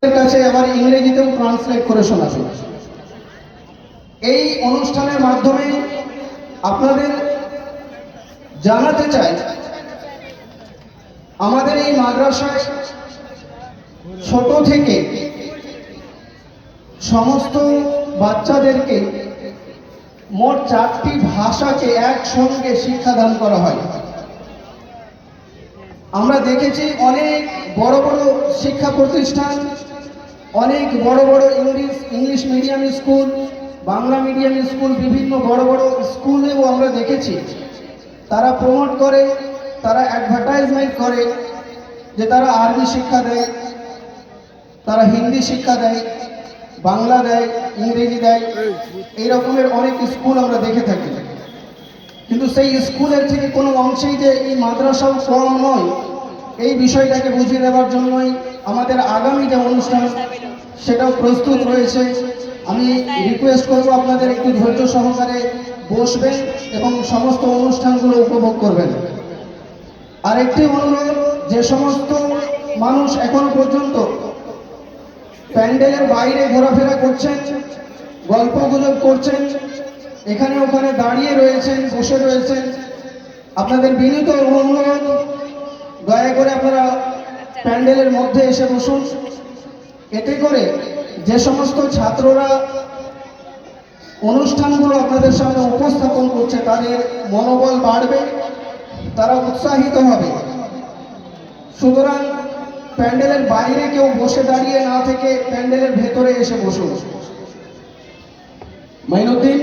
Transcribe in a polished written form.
কাছে আবার ইংরেজিতেও ট্রান্সলেট করে শোনাবে। এই অনুষ্ঠানের মাধ্যমে আপনাদের জানাতে চাই আমাদের এই মাদ্রাসায় ছোট থেকে সমস্ত বাচ্চাদেরকে মোট 4টি ভাষাকে একসঙ্গে শিক্ষাদান করা হয়। আমরা দেখেছি অনেক বড় বড় শিক্ষা প্রতিষ্ঠান, অনেক বড় বড় English medium school, Bangla medium school, বিভিন্ন বড় বড় স্কুলেও আমরা দেখেছি তারা প্রমোট করে, তারা অ্যাডভার্টাইজমেন্ট করে যে তারা আরবি শিক্ষা দেয়, তারা হিন্দি শিক্ষা দেয়, বাংলা দেয়, ইংরেজি দেয়। এই রকমের অনেক স্কুল আমরা দেখে থাকি, কিন্তু সেই স্কুলের থেকে কোনো অংশেই যে এই মাদ্রাসাও কম নয়, এই বিষয়টাকে বুঝিয়ে দেওয়ার জন্যই আমাদের আগামী যে অনুষ্ঠান সেটাও প্রস্তুত রয়েছে। আমি রিকোয়েস্ট করব আপনাদের একটু ধৈর্য সহকারে বসবেন এবং সমস্ত অনুষ্ঠানগুলো উপভোগ করবেন। আরেকটি অনুরোধ, যে সমস্ত মানুষ এখনো পর্যন্ত প্যান্ডেলের বাইরে ঘোরাফেরা করছেন, গল্পগুজব করছেন, এখানে ওখানে দাঁড়িয়ে রয়েছেন, বসে রয়েছেন, আপনাদের বিনীত অনুরোধ দয়া করে আপনারা প্যান্ডেলের মধ্যে এসে বসুন। এতে করে যে সমস্ত ছাত্ররা অনুষ্ঠানগুলো আপনাদের সামনে উপস্থাপন করছে তাদের মনোবল বাড়বে, তারা উৎসাহিত হবে। সুতরাং প্যান্ডেলের বাইরে কেউ বসে দাঁড়িয়ে না থেকে প্যান্ডেলের ভেতরে এসে বসুন। মাইনুদ্দিন।